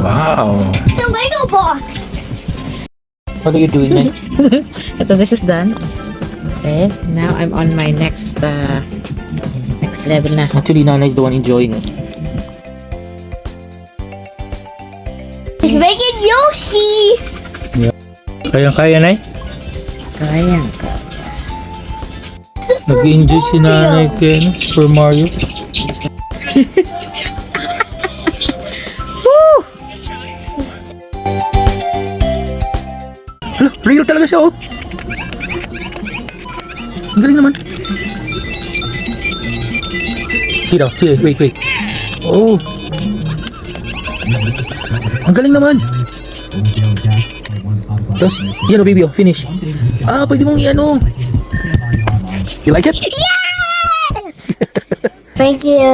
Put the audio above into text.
Wow. The Lego box. What are you doing, Nay? So this is done. Okay, now I'm on my next level na. Actually, Nanay is the one enjoying it. He's making Yoshi. Kaya, Nay? Kaya. Nag-enjoy si Nanay kay Super Mario. Hala, real talaga siya, oh. Ang galing naman. See daw, see, wait. Oh. Ang galing naman. Tapos, yan o, baby, oh, finish. Ah, pwede mong i-ano. You like it? Yes. Thank you.